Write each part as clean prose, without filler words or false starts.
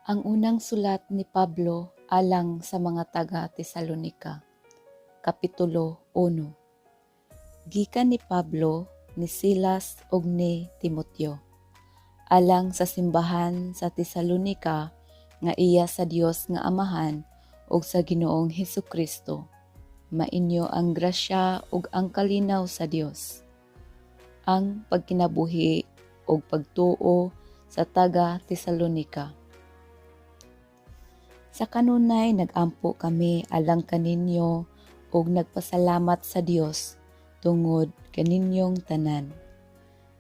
Ang unang sulat ni Pablo alang sa mga taga-Tesalonika, Kapitulo 1. Gikan ni Pablo, ni Silas ug ni Timoteo, alang sa simbahan sa Tesalonika nga iya sa Dios nga Amahan ug sa Ginoong Hesukristo. Mainyo ang grasya ug ang kalinaw sa Dios, ang pagkinabuhi ug pagtuo sa taga-Tesalonika. Sa kanunay nagampo kami alang kaninyo ug nagpasalamat sa Dios tungod kaninyong tanan.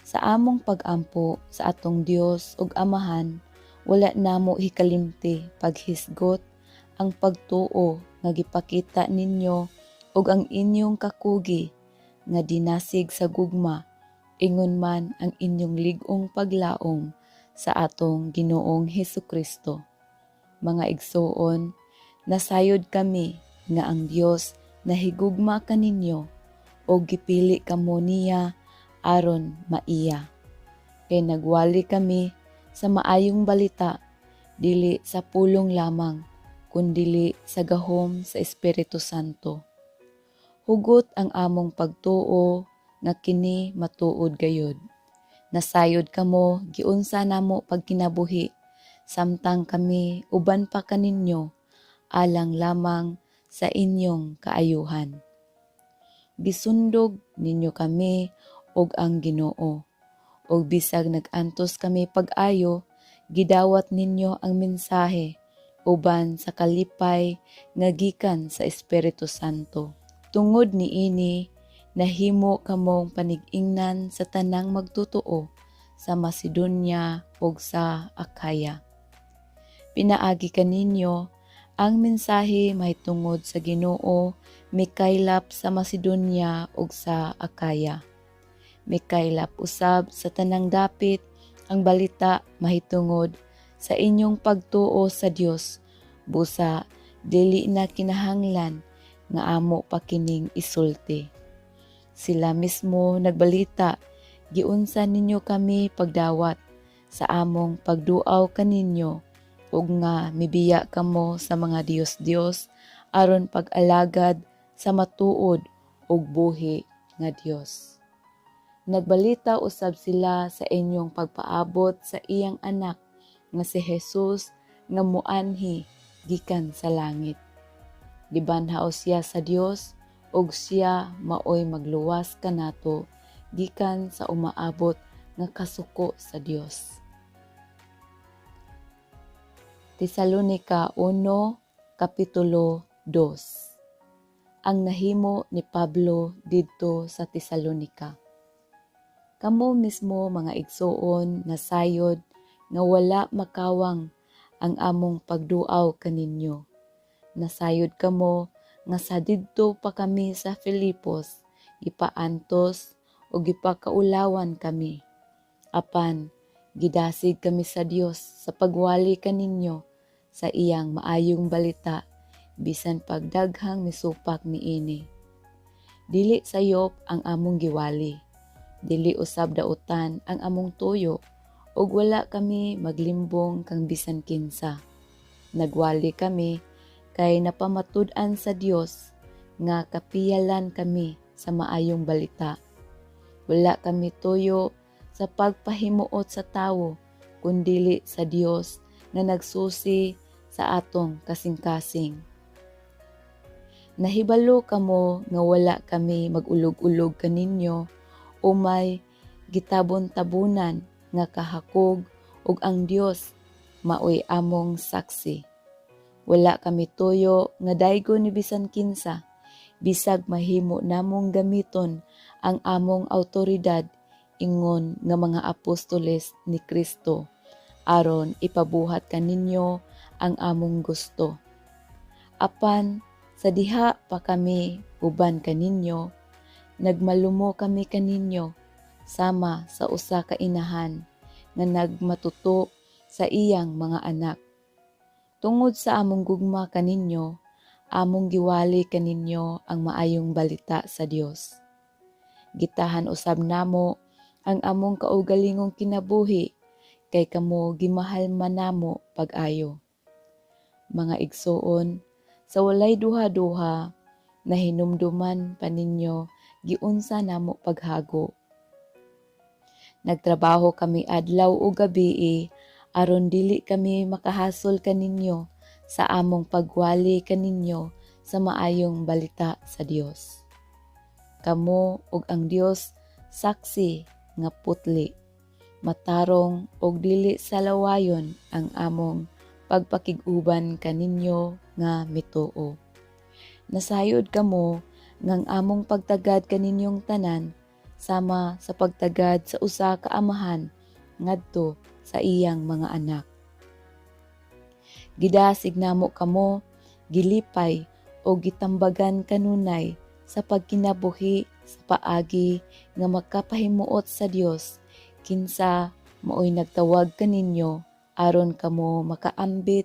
Sa among pag-ampo sa atong Dios ug Amahan, wala namo hikalimti paghisgot ang pagtuo nga gipakita ninyo ug ang inyong kakugi nga dinasig sa gugma, ingon man ang inyong lig-ong paglaom sa atong Ginoong Hesukristo. Mga igsoon, nasayod kami nga ang Dios nahigugma kaninyo o gipili kamo niya aron maiya. Kay nagwali kami sa maayong balita, dili sa pulong lamang, kundili sa gahom sa Espiritu Santo. Hugot ang among pagtuo nga kini matuod gayud. Nasayod kamo giunsa namo pagkinabuhi, samtang kami uban pa kaninyo, alang lamang sa inyong kaayuhan. Gisundog ninyo kami og ang Ginoo, og bisag nag-antos kami pag-ayo, gidawat ninyo ang mensahe uban sa kalipay nga gikan sa Espiritu Santo. Tungod niini, nahimo kamong panig-ingnan sa tanang magtutuo sa Macedonia ug sa Akaya. Pinaagi kaninyo ang mensahe mahitungod sa Ginoo mikaylap sa Macedonia ug sa Akaya. Mikaylap usab sa tanang dapit ang balita mahitungod sa inyong pagtuo sa Dios, busa dili na kinahanglan nga amo pa kining isulti. Sila mismo nagbalita, giunsa ninyo kami pagdawat sa among pagduaw kaninyo ug nga mibiya kamo sa mga Dios aron pag-alagad sa matuod ug buhi nga Dios. Nagbalita usab sila sa inyong pagpaabot sa iyang anak nga si Jesus nga muanhi gikan sa langit. Gibanhaw siya sa Dios ug siya maoy magluwas kanato gikan sa umaabot nga kasuko sa Dios. Tesalonika 1, Kapitulo 2. Ang nahimo ni Pablo didto sa Tesalonika. Kamo mismo mga igsoon nasayod nga wala makawang ang among pagduaw kaninyo. Nasayod kamo nga sa didto pa kami sa Filipos, ipaantos o gipakaulawan kami. Apan, gidasig kami sa Dios sa pagwali kaninyo sa iyang maayong balita, bisan pagdaghang misupak niini. Dili sayop ang among giwali, dili usab dautan ang among tuyo, ug wala kami maglimbong kang bisan kinsa. Nagwali kami kay napamatud-an sa Dios nga kapiyalan kami sa maayong balita. Wala kami tuyo sa pagpahimuot sa tawo, kundili sa Dios nga nagsusi sa atong kasing-kasing. Nahibalo kamo nga wala kami magulog-ulog kaninyo o may gitabon-tabunan nga kahakog ug ang Dios maoy among saksi. Wala kami tuyo nga daygo ni bisan kinsa, bisag mahimo namong gamiton ang among awtoridad ingon nga mga apostoles ni Kristo aron ipabuhat kaninyo ang among gusto. Apan sa diha pa kami uban kaninyo, nagmalumo kami kaninyo sama sa usa ka inahan nga nagmatuto sa iyang mga anak. Tungod sa among gugma kaninyo, among giwali kaninyo ang maayong balita sa Dios. Gitahan usab namo ang among kaugalingong kinabuhi kay kamo gimahal man namo pag-ayo. Mga igsoon, sa walay duha-duha, nahinumduman pa ninyo giunsa namo paghago. Nagtrabaho kami adlaw o gabii aron dili kami makahasol kaninyo sa among pagwali kaninyo sa maayong balita sa Dios. Kamo ug ang Dios saksi nga putli, matarong og dili sa lawayon ang among pagpakig-uban kaninyo nga mituo. Nasayod kamo ngang among pagtagad kaninyong tanan sama sa pagtagad sa usa ka amahan ngadto sa iyang mga anak. Gidasig namo kamo, gilipay o gitambagan kanunay sa pagkinabuhi sa paagi nga makapahimuot sa Dios kinsa maoy nagtawag kaninyo aron kamo makaambit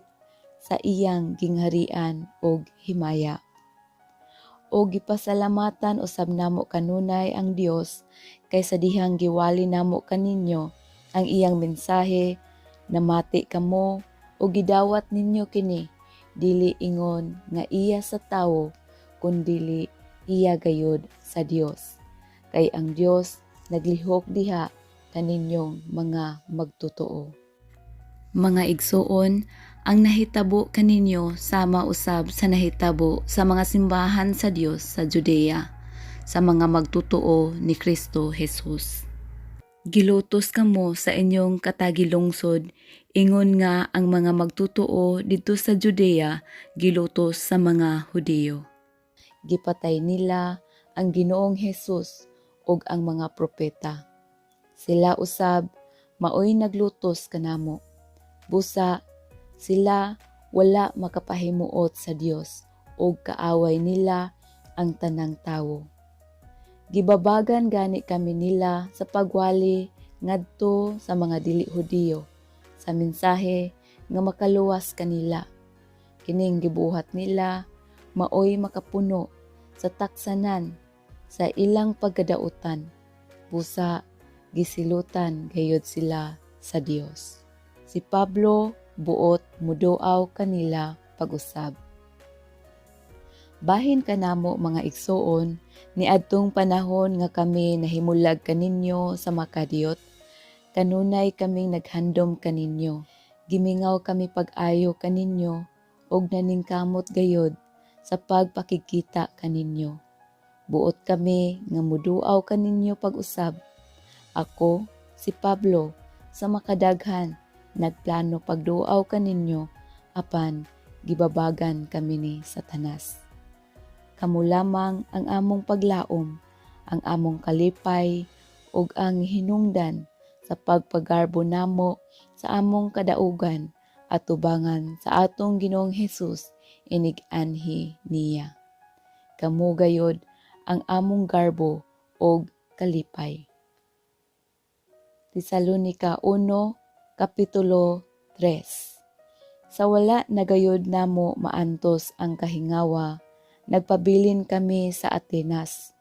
sa iyang gingharian og himaya. O gipasalamatan usab namo kanunay ang Dios kay sa dihang giwali namo kaninyo ang iyang mensahe, namati kamo o gidawat ninyo kini, dili ingon nga iya sa tawo kundili iya gayud sa Dios. Kay ang Dios naglihok diha kaninyong mga magtotoo. Mga igsoon, ang nahitabo kaninyo sama usab sa nahitabo sa mga simbahan sa Dios sa Judea, sa mga magtotoo ni Kristo Jesus. Gilutos kamo sa inyong katagilungsod, ingon nga ang mga magtotoo dito sa Judea gilutos sa mga Hudyo. Gipatay nila ang Ginoong Jesus ug ang mga propeta. Sila usab maoy naglutos kanamo. Busa, sila wala makapahimuot sa Dios o kaaway nila ang tanang tawo. Gibabagan gani kami nila sa pagwali ngadto sa mga dili Hudiyo sa mensahe nga makaluwas kanila. Kining gibuhat nila maoy makapuno sa taksanan sa ilang pagkadautan. Busa, gisilutan gayud sila sa Dios. Si Pablo buot muduaw kanila pag-usab. Bahin kanamo mga igsoon, niadtong panahon nga kami nahimulag kaninyo sa makadiyot, kanunay kaming naghandom kaninyo. Gimingaw kami pag-ayo kaninyo og naningkamot gayod sa pagpakikita kaninyo. Buot kami nga muduaw kaninyo pag-usab. Ako, si Pablo, sa makadaghan, nagplano pagduaw kaninyo apan gibabagan kami ni Satanas. Kamo lamang ang among paglaom, ang among kalipay ug ang hinungdan sa pagpagarbo namo sa among kadaugan at tubangan sa atong Ginoong Hesus inig-anhi niya. Kamo gayod ang among garbo ug kalipay. Tesalonica 1 Kapitulo 3. Sa wala nagayod namo maantos ang kahingawa, nagpabilin kami sa Atenas.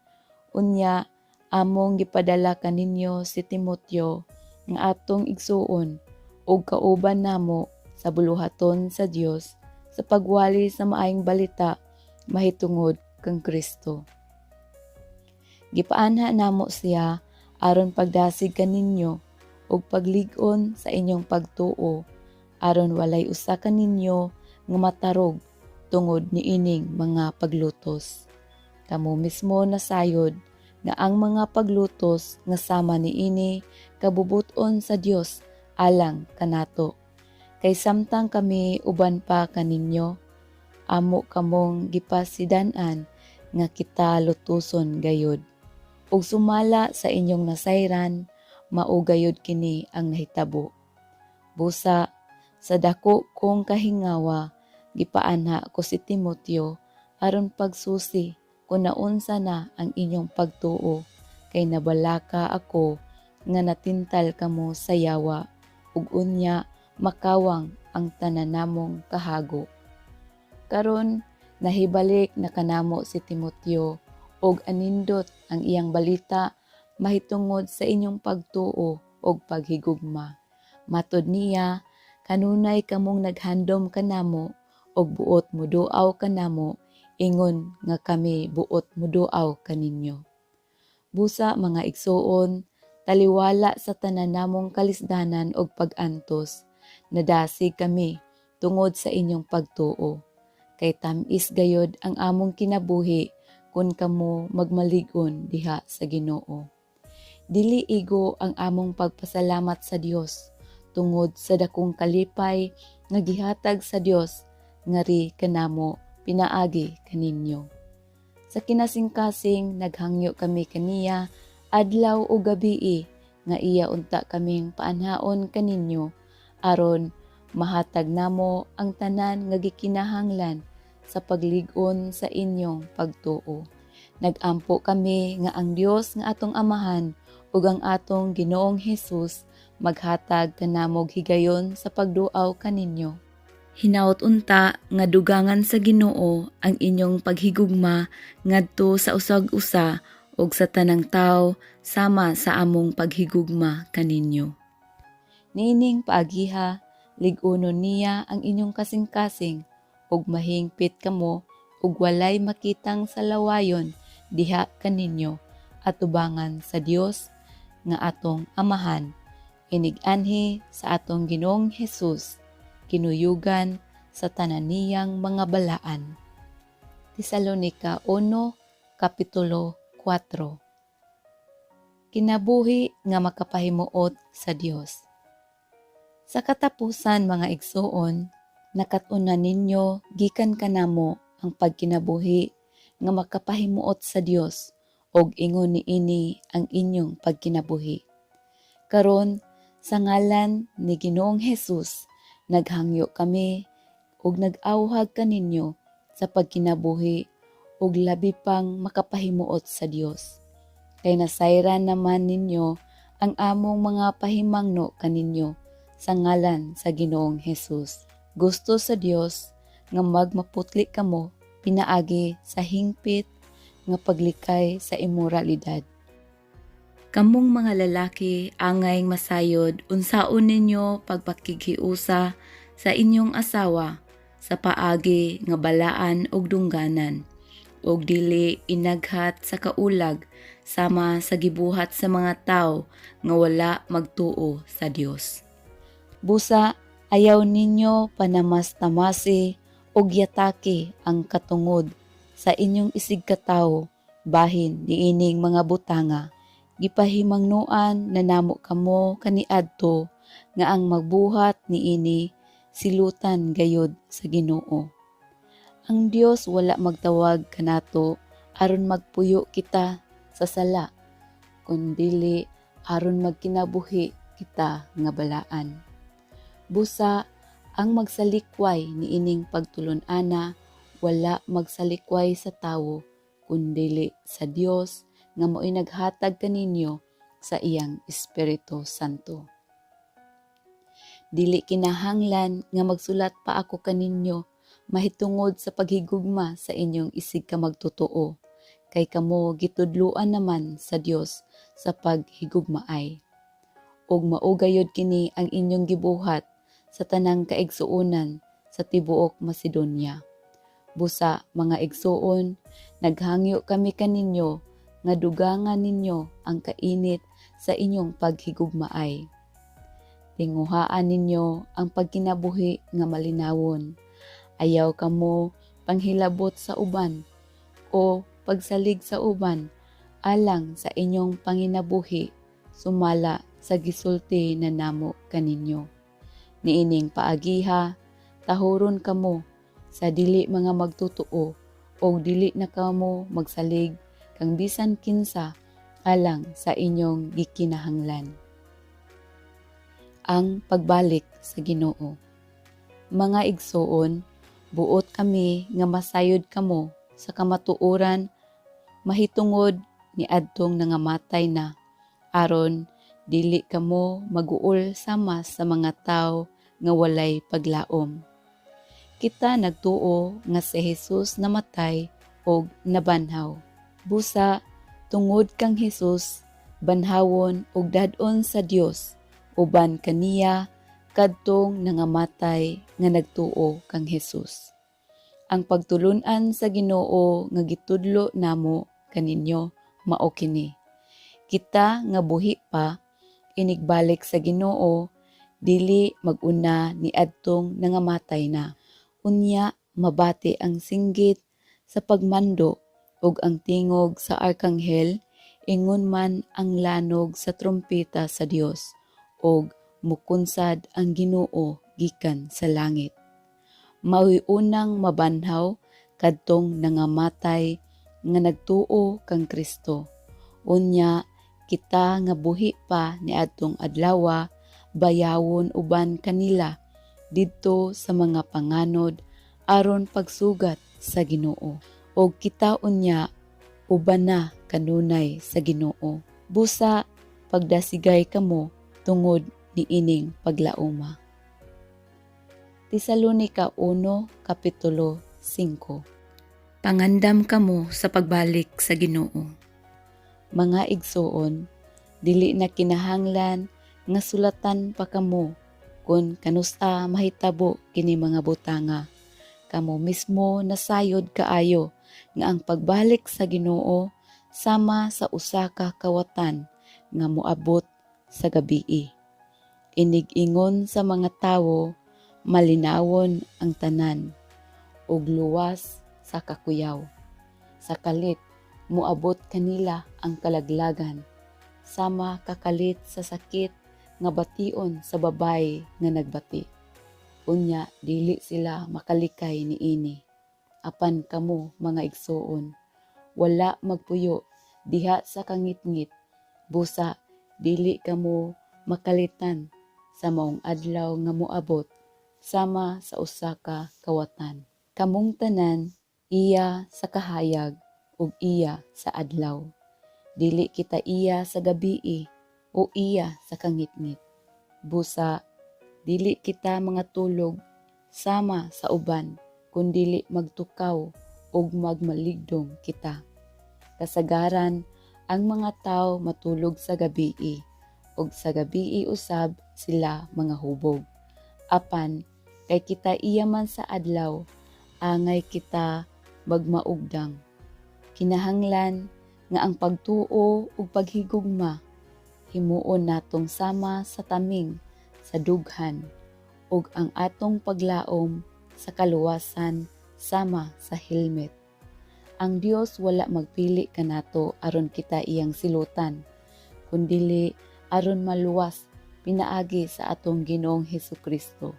Unya, among gipadala kaninyo si Timoteo nga atong igsuon ug kauban namo sa buluhaton sa Dios sa pagwali sa maayong balita mahitungod kang Kristo. Gipaanha namo siya aron pagdasig kaninyo ug paglig-on sa inyong pagtuo aron walay usa kaninyo nga matarog tungod niining mga paglutos. Kamo mismo nasayod nga ang mga paglutos nga sama niini kabubuton sa Dios alang kanato. Kay samtang kami uban pa kaninyo, amo kamong gipasidan-an nga kita lutuson gayud. Ug sumala sa inyong nasayran, maugayod kini ang nahitabo. Busa, sa dako kong kahingawa, gipaanha ko si Timoteo aron pagsusi kung naunsa na ang inyong pagtuo, kay nabalaka ako nga natintal kamo sa yawa, ug unya makawang ang tananamong kahago. Karon, nahibalik na kanamo si Timoteo, ug anindot ang iyang balita mahitungod sa inyong pagtuo o paghigugma. Matod niya, kanunay kamong naghandom kanamo og buot muduaw kanamo, ingon nga kami buot muduaw kaninyo. Busa mga igsuon, taliwala sa tanan namong kalisdanan og pag-antos, nadasig kami tungod sa inyong pagtuo. Kay tamis gayod ang among kinabuhi kun kamo magmaligon diha sa Ginoo. Dili igo ang among pagpasalamat sa Dios tungod sa dakong kalipay nga gihatag sa Dios ngari kanamo pinaagi kaninyo. Sa kinasingkasing naghangyo kami kaniya adlaw o gabii nga iya unta kaming paanhaon kaninyo aron mahatag namo ang tanan nga gikinahanglan sa paglig-on sa inyong pagtuo. Nagampo kami nga ang Dios nga atong Amahan ug ang atong Ginoong Hesus maghatag kanamog higayon sa pagduaw kaninyo. Hinaut unta nga dugangan sa Ginoo ang inyong paghigugma ngadto sa usag-usa ug sa tanang tawo sama sa among paghigugma kaninyo. Niining paagiha, lig-unon niya ang inyong kasing-kasing ug mahingpit kamo ug walay makitang salawayon diha kaninyo atubangan sa Dios nga atong Amahan, inig-anhi sa atong Ginoong Hesus, kinuyugan sa tanan niyang mga balaan. Tesalonica 1, Kapitulo 4. Kinabuhi nga makapahimuot sa Dios. Sa katapusan mga igsuon, nakatuna ninyo gikan kanamo ang pagkinabuhi nga makapahimuot sa Dios og ingon niini ang inyong pagkinabuhi. Karon sa ngalan ni Ginoong Hesus, naghangyo kami ug nag-awhag kaninyo sa pagkinabuhi ug labi pang makapahimuot sa Dios. Kay nasayran naman ninyo ang among mga pahimangno kaninyo sa ngalan sa Ginoong Hesus. Gusto sa Dios nga magmaputli kamo pinaagi sa hingpit nga paglikay sa immoralidad. Kamong mga lalaki angay masayod unsaon ninyo pagpakighiusa sa inyong asawa sa paagi nga balaan ug dungganan ug dili inaghat sa kaulag sama sa gibuhat sa mga tawo nga wala magtuo sa Dios. Busa ayaw ninyo panamas-tamasi ug yatake ang katungod sa inyong isig katawo bahin niining mga butanga. Gipahimangnuan na namo kamo kaniadto nga ang magbuhat niini silutan gayud sa Ginoo. Ang Dios wala magtawag kanato aron magpuyo kita sa sala, kundili aron magkinabuhi kita nga balaan. Busa ang magsalikway niining pagtulon-ana wala magsalikway sa tawo kundili sa Dios nga mo'y naghatag kaninyo sa iyang Espiritu Santo. Dili kinahanglan nga magsulat pa ako kaninyo mahitungod sa paghigugma sa inyong isig ka magtotoo, kay kamo gitudluan naman sa Dios sa paghigugmaay. Ug maugayod kini ang inyong gibuhat sa tanang kaigsuonan sa tibuok Macedonia. Busa mga igsuon, naghangyo kami kaninyo nga dugangan ninyo ang kainit sa inyong paghigugmaay. Tinguhaan ninyo ang pagkinabuhi nga malinawon. Ayaw kamo panghilabot sa uban o pagsalig sa uban alang sa inyong panginabuhi sumala sa gisulti na namo kaninyo. Niining paagiha, tahuron kamo sa dili mga magtutuo o dili na kamo magsalig kang bisan kinsa alang sa inyong gikinahanglan. Ang pagbalik sa Ginoo. Mga igsuon, buot kami nga masayod kamo sa kamatuoran mahitungod ni adtong nangamatay na aron dili kamo maguol sama sa mga tawo nga walay paglaom. Kita nagtuo nga si Jesus namatay og nabanhaw. Busa, tungod kang Hesus, banhawon ug dadon sa Dios uban kaniya kadtong nangamatay nga nagtuo kang Hesus. Ang pagtulunan sa Ginoo nga gitudlo namo kaninyo mao kini. Kita nga buhi pa inigbalik sa Ginoo dili maguna ni adtong nangamatay na. Unya mabati ang singgit sa pagmando ug ang tingog sa arkanghel, ingon man ang lanog sa trompeta sa Dios, ug mukunsad ang Ginoo gikan sa langit. Mao'y unang mabanhaw kadtong nangamatay nga nagtuo kang Kristo. Unya kita nga buhi pa ni adtong adlaw bayawon uban kanila didto sa mga panganod aron pagsugat sa Ginoo. O kita unya uban na kanunay sa Ginoo. Busa pagdasigay kamo tungod ni ining paglauma. Tesalonica 1, Kapitulo 5. Pangandam kamo sa pagbalik sa Ginoo. Mga igsoon, dili na kinahanglan nga sulatan pa kamo kung kanusta mahitabo kini mga butanga. Kamo mismo nasayod kaayo nga ang pagbalik sa Ginoo sama sa usa ka kawatan nga moabot sa gabii. Inig-ingon sa mga tawo, malinawon ang tanan ug luwas sa kakuyaw. Sa kalit moabot kanila ang kalaglagan, sama kakalit sa sakit nga bation sa babay nga nagbati. Unya dili sila makalikay niini. Apan kamo mga igsoon, wala magpuyo diha sa kangitngit, busa dili kamo makalitan sa maong adlaw nga moabot sama sa usa ka kawatan. Kamong tanan iya sa kahayag ug iya sa adlaw. Dili kita iya sa gabii o iya sa kangitngit. Busa dili kita mga tulog sama sa uban kundili magtukaw ug magmaligdong kita. Kasagaran ang mga tao matulog sa gabii ug sa gabii usab sila mga hubog. Apan kay kita iya man sa adlaw, angay kita magmaugdang. Kinahanglan nga ang pagtuo ug paghigugma himuon natong sama sa taming sa dughan ug ang atong paglaom sa kaluwasan sama sa helmet. Ang Dios wala magpili kanato aron kita iyang silutan, kundili aron maluwas pinaagi sa atong Ginoong Hesukristo.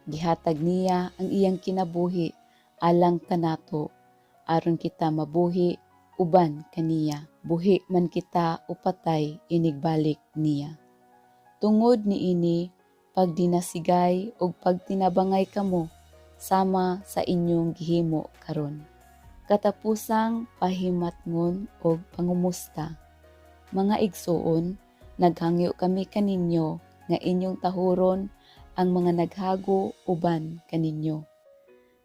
Gihatag niya ang iyang kinabuhi alang kanato aron kita mabuhi uban kaniya. Buhi man kita o patay inigbalik niya. Tungod niini pagdinasigay ug pagtinabangay kamo sama sa inyong gihimo karon. Katapusang pahimatngon ug pangumusta. Mga igsoon, naghangyo kami kaninyo nga inyong tahuron ang mga naghago uban kaninyo.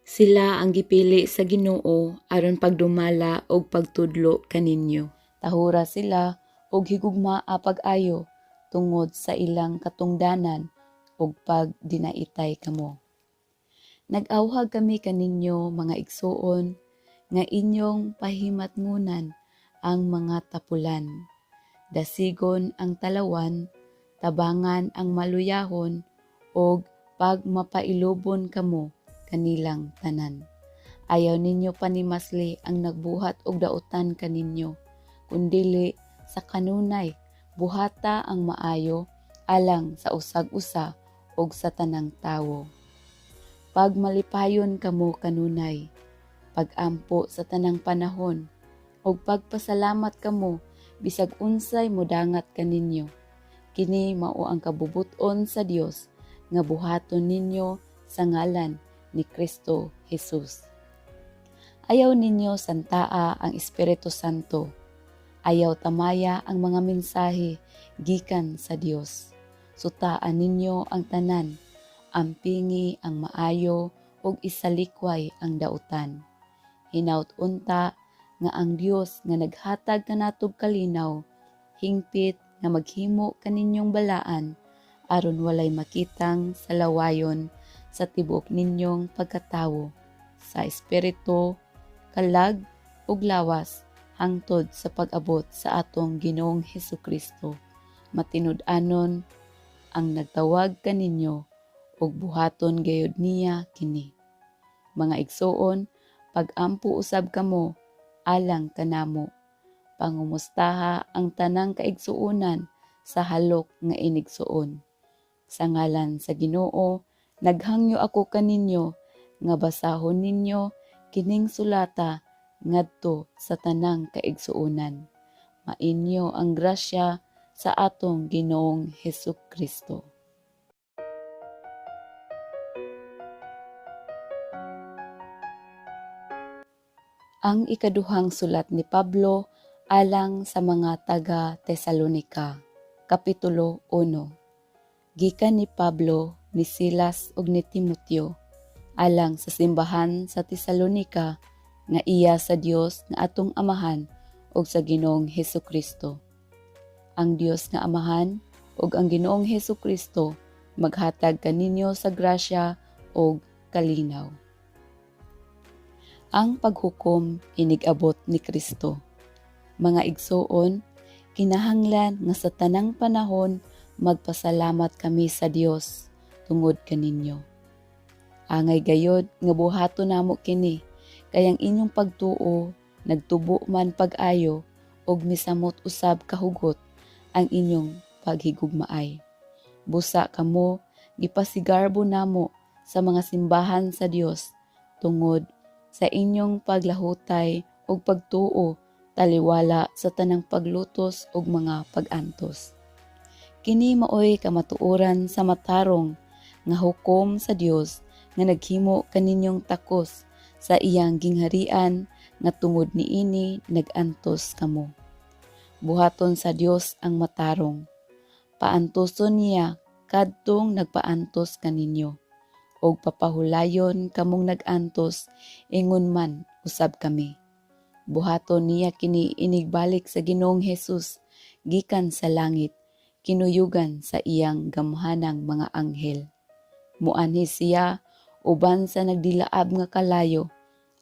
Sila ang gipili sa Ginoo aron pagdumala ug pagtudlo kaninyo. Tahura sila ug higugmaa pag-ayo tungod sa ilang katungdanan ug pagdinaitay kamo. Nag-awhag kami kaninyo mga igsoon nga inyong pahimatngunan ang mga tapulan. Dasigon ang talawan, tabangan ang maluyahon ug pagmapailubon kamo kanilang tanan. Ayaw ninyo panimasli ang nagbuhat og dautan kaninyo, kundili sa kanunay buhata ang maayo alang sa usag-usa ug sa tanang tawo. Pagmalipayon kamo kanunay, pagampo sa tanang panahon, ug pagpasalamat kamo bisag unsay modangat kaninyo. Kini mao ang kabubuton sa Dios nga buhaton ninyo sa ngalan ni Kristo Jesus. Ayaw ninyo santaa ang Espiritu Santo. Ayaw tamaya ang mga mensahe gikan sa Dios. Sutaan ninyo ang tanan, ampingi ang maayo ug isalikway ang dautan. Hinaut unta nga ang Dios nga naghatag kanatog kalinaw, hingpit nga maghimo kaninyong balaan aron walay makitang salawayon sa tibuok ninyong pagkatawo sa espiritu, kalag ug lawas hangtod sa pag-abot sa atong Ginoong Hesukristo. Matinud-anon ang nagtawag kaninyo ug buhaton gayud niya kini. Mga igsoon, pag-ampo usab kamo alang kanamo. Pangumustaha ang tanang kaigsuonan sa halok nga inigsuon. Sa ngalan sa Ginoo, naghangyo ako kaninyo nga basahon ninyo kining sulata ngadto sa tanang kaigsuonan. Mainyo ang grasya sa atong Ginoong Hesukristo. Ang ikaduhang sulat ni Pablo alang sa mga taga-Tesalonika, Kapitulo 1. Gikan ni Pablo, ni Silas ug ni Timoteo, alang sa simbahan sa Tesalonika, nga iya sa Dios nga atong Amahan ug sa Ginoong Hesukristo. Ang Dios nga Amahan ug ang Ginoong Hesukristo maghatag kaninyo sa grasya ug kalinaw. Ang paghukom inigabot ni Kristo. Mga igsoon, kinahanglan nga sa tanang panahon magpasalamat kami sa Dios tungod kaninyo. Angay gayod nga buhaton namo kini, kayang inyong pagtuo nagtubo man pag-ayo og misamot usab kahugot ang inyong paghigugmaay. Busa kamo gipasigarbo namo sa mga simbahan sa Dios tungod sa inyong paglahutay ug pagtuo taliwala sa tanang paglutos ug mga pag-antos. Kini maoy kamatuoran sa matarong nga hukom sa Dios nga naghimo kaninyong takos sa iyang gingharian nga tungod niini nag-antos kamo. Buhaton sa Dios ang matarong. Paantoson niya kadtong nagpaantos kaninyo. Og papahulayon kamong nag-antos ingon man usab kami. Buhaton niya kini inigbalik sa Ginoong Hesus gikan sa langit, kinuyugan sa iyang gamhanang mga anghel. Muanhi siya uban sa nagdilaab nga kalayo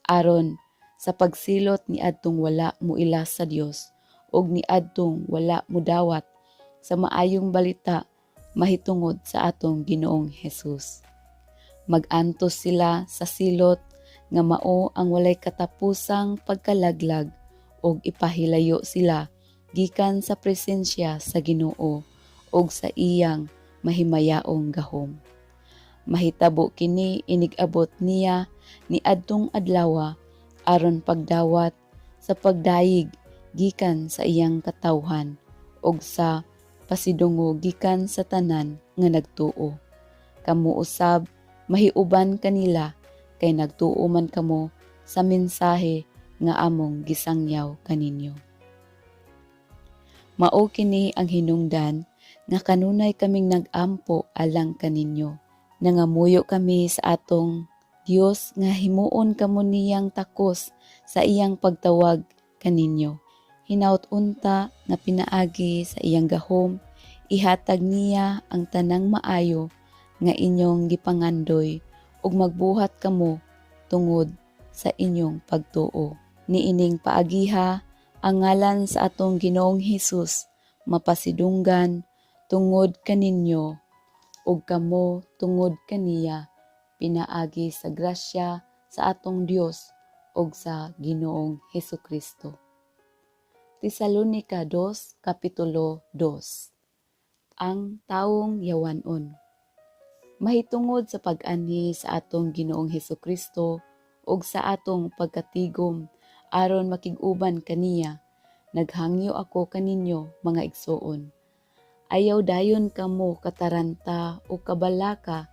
aron sa pagsilot ni adtong wala muilas sa Dios ug ni adtong wala mudawat sa maayong balita mahitungod sa atong Ginoong Hesus. Mag-antos sila sa silot nga mao ang walay katapusang pagkalaglag ug ipahilayo sila gikan sa presensya sa Ginoo ug sa iyang mahimayaong gahom. Mahitabo kini inigabot niya ni adtong adlaw aron pagdawat sa pagdayig gikan sa iyang katawhan ug sa pasidungo gikan sa tanan nga nagtuo. Kamo usab mahiuban kanila kay nagtuo man kamo sa mensahe nga among gisangyaw kaninyo. Mao kini ang hinungdan nga kanunay kaming nag-ampo alang kaninyo. Nangamuyo kami sa atong Dios nga himuon kamo niyang takos sa iyang pagtawag kaninyo. Hinaut unta nga pinaagi sa iyang gahom, ihatag niya ang tanang maayo nga inyong gipangandoy ug magbuhat kamo tungod sa inyong pagtuo. Niining paagiha ang ngalan sa atong Ginoong Hesus mapasidunggan tungod kaninyo ug kamo tungod kaniya pinaagi sa grasya sa atong Dios ug sa Ginoong Hesukristo. Tesalonika 2, Kapitulo 2. Ang taong yawanon. Mahitungod sa pag-anhi sa atong Ginoong Hesukristo ug sa atong pagkatigom aron makig-uban kaniya, naghangyo ako kaninyo mga igsoon. Ayaw dayon kamo kataranta o kabalaka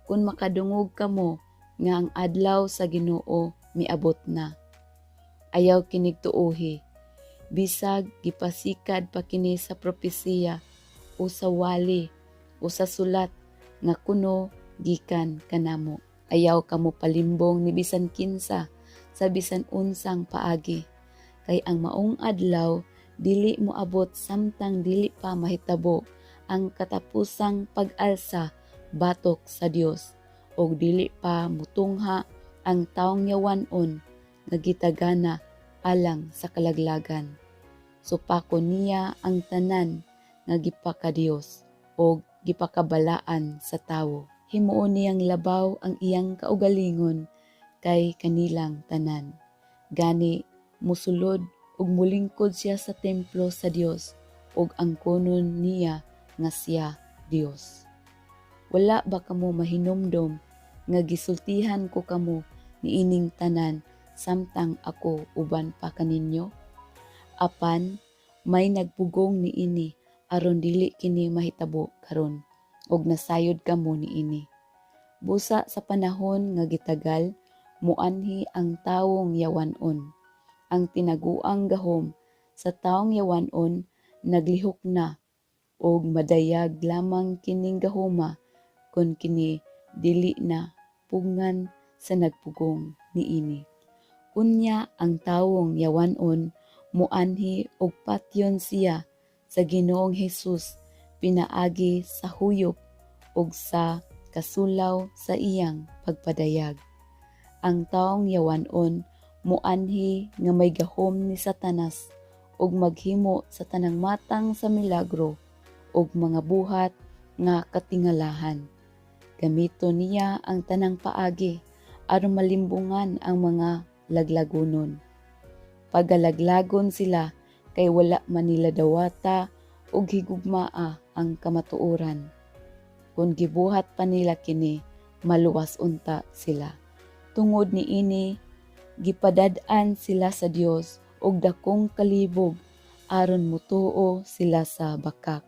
kung makadungog kamo nga ang adlaw sa Ginoo miabot na. Ayaw kinig tuohi, bisag gipasikad pa kini sa propesiya o sa wali o sa sulat nga kuno gikan kanamo. Ayaw kamo palimbong ni bisan kinsa sa bisan unsang paagi, kay ang maong adlaw dili moabot samtang dili pa mahitabo ang katapusang pag-alsa batok sa Dios, og dili pa mutungha ang taong yawanon nga gitagana alang sa kalaglagan. Supakon niya ang tanan nga gipakadiyos o gipakabalaan sa tawo. Himuon niyang labaw ang iyang kaugalingon kay kanilang tanan. Gani musulod ug mulingkod siya sa templo sa Dios ug angkonon niya nga siya Dios. Wala ba kamo mahinumdom nga gisultihan ko kamo niining tanan samtang ako uban pa kaninyo? Apan may nagpugong niini aron dili kini mahitabo karon og nasayod kamo niini. Busa sa panahon nga gitagal muanhi ang tawong yawanon. Ang tinaguang gahom sa tawong yawanon naglihok na og madayag lamang kining gahoma kun kini dili na pugngan sa nagpugong niini. Unya ang tawong yawanon muanhi og patyon siya sa Ginoong Hesus pinaagi sa huyop ug sa kasulaw sa iyang pagpadayag. Ang taong yawanon muanhi nga may gahom ni Satanas ug maghimo sa tanang matang sa milagro ug mga buhat nga katingalahan. Gamito niya ang tanang paagi aron malimbungan ang mga laglagonon. Pagalaglagon sila kay wala man nila dawata ug higugmaa ang kamatuoran. Kung gibuhat pa nila kini, maluwas unta sila. Tungod niini, gipadad-an sila sa Dios og dakong kalibog aron mutuo sila sa bakak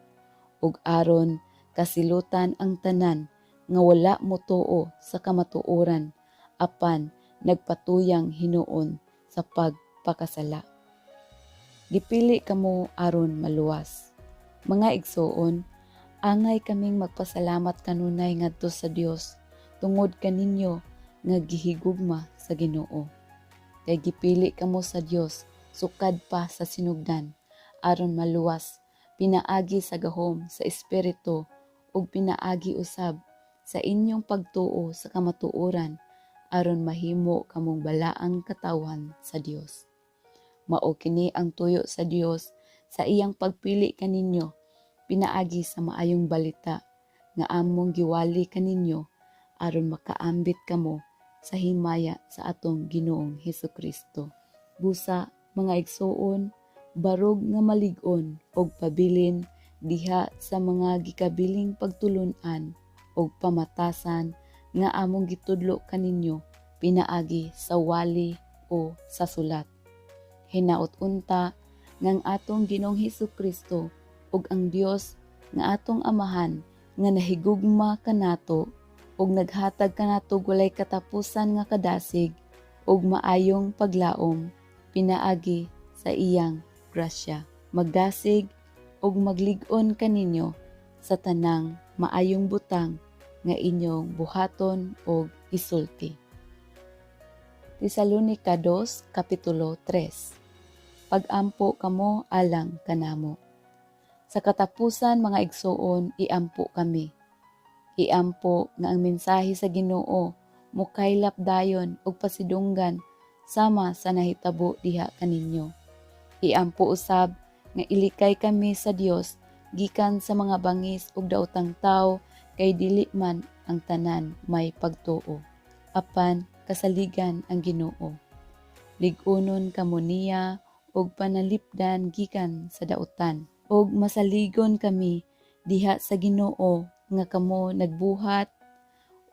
ug aron kasilutan ang tanan nga wala mutuo sa kamatuoran apan nagpatuyang hinuon sa pagpakasala. Gipili kamo aron maluwas. Mga igsoon, angay kaming magpasalamat kanunay ngadto sa Dios tungod kaninyo nga gihigugma sa Ginoo. Kay gipili kamo sa Dios sukad pa sa sinugdan aron maluwas pinaagi sa gahom sa espiritu ug pinaagi usab sa inyong pagtuo sa kamatuoran aron mahimo kamong balaang katawan sa Dios. Mao kini ang tuyo sa Dios sa iyang pagpili kaninyo pinaagi sa maayong balita nga among giwali kaninyo aron makaambit kamo sa himaya sa atong Ginoong Hesukristo. Busa mga igsoon, barog nga malig-on og pabilin diha sa mga gikabiling pagtulun-an og pamatasan nga among gitudlo kaninyo pinaagi sa wali o sa sulat. Hinaot unta nga ang atong Ginoong Hesukristo ug ang Dios nga atong Amahan nga nahigugma kanato ug naghatag kanato walay katapusan nga kadasig ug maayong paglaom pinaagi sa iyang grasya. Magdasig ug maglig-on kaninyo sa tanang maayong butang nga inyong buhaton og isulti. Tesalonica 2, Kapitulo 3. Pag-ampo kamo alang kanamo. Sa katapusan mga igsoon, iampo kami. Iampo nga ang mensahe sa Ginoo mukaylap dayon og pasidunggan sama sa nahitabo diha kaninyo. Iampo usab nga ilikay kami sa Dios gikan sa mga bangis ug daotang tawo kay dili man ang tanan may pagtuo. Apan kasaligan ang Ginoo. Lig-unon kamo niya og panalipdan gikan sa daotan. Og masaligon kami diha sa Ginoo nga kamo nagbuhat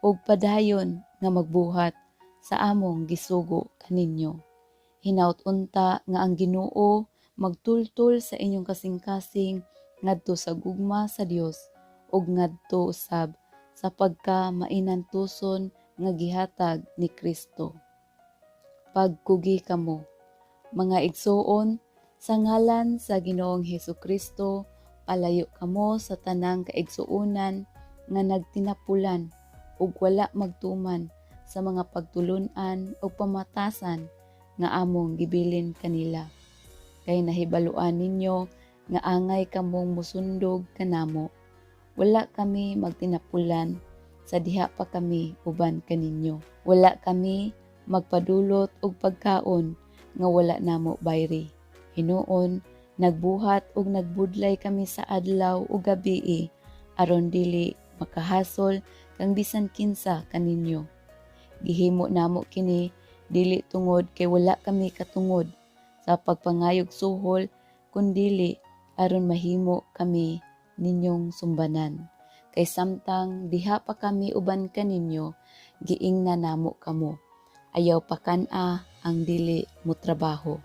og padayon nga magbuhat sa among gisugo kaninyo. Hinaut unta nga ang Ginoo magtultol sa inyong kasing-kasing ngadto sa gugma sa Dios ug ngadto usab sa pagka-mainantuson nga gihatag ni Kristo. Pagkugi kamo, mga igsoon, sa ngalan sa Ginoong Hesukristo, palayo kamo sa tanang kaigsuonan nga nagtinapulan ug wala magtuman sa mga pagtulunan o pamatasan nga among gibilin kanila. Kay nahibaluan ninyo nga angay kamong musundog kanamo Wala kami magtinapulan sa diha pa kami uban kaninyo. Wala kami magpadulot og pagkaon nga wala namo bayri. Hinuon nagbuhat og nagbudlay kami sa adlaw ug gabii aron dili makahasol kang bisan kinsa kaninyo. Gihimo namo kini dili tungod kay wala kami katungod sa pagpangayog suhol kundili aron mahimo kami ninyong sumbanan. Kay samtang diha pa kami uban kaninyo, giingna namo kamo. Ayaw pa kan-a ang dili mo trabaho.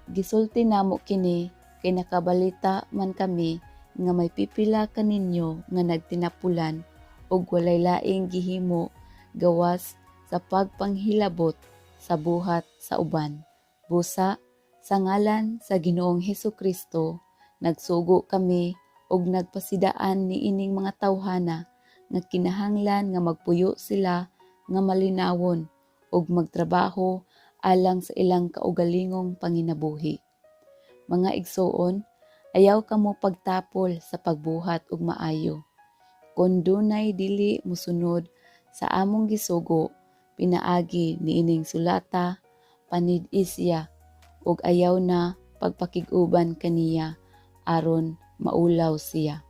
Gisulti namo kini kay nakabalita man kami nga may pipila kaninyo nga nagtinapulan og walay laing gihimo gawas sa pagpanghilabot sa buhat sa uban. Busa sa ngalan sa Ginoong Hesukristo, nagsugo kami og nagpasidaan ni ining mga tawhana nga kinahanglan nga magpuyo sila nga malinawon og magtrabaho alang sa ilang kaugalingong panginabuhi. Mga igsoon, ayaw kamo pagtapol sa pagbuhat og maayo. Kung dunay dili musunod sa among gisugo, pinaagi niining sulata, panid-isya og ayaw na pagpakig-uban kaniya aron maulaw siya.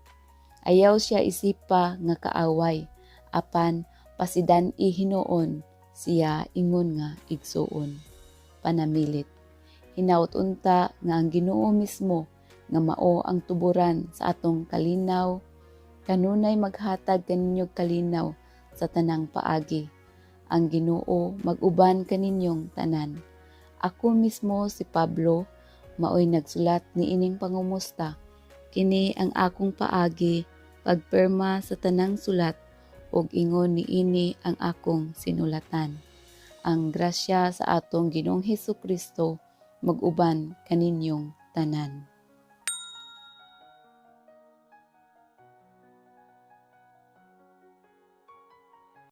Ayaw siya isipa nga kaaway, apan pasidan-i hinuon siya ingon nga igsuon. Panamilit. Hinaut unta nga ang Ginoo mismo nga mao ang tuburan sa atong kalinaw, kanunay maghatag kaninyong kalinaw sa tanang paagi. Ang Ginoo mag-uban kaninyong tanan. Ako mismo si Pablo, maoy nagsulat ni ining pangumusta. Kini ang akong paagi, pagperma sa tanang sulat, ug ingon ni ini ang akong sinulatan. Ang grasya sa atong Ginoong Hesukristo mag-uban kaninyong tanan.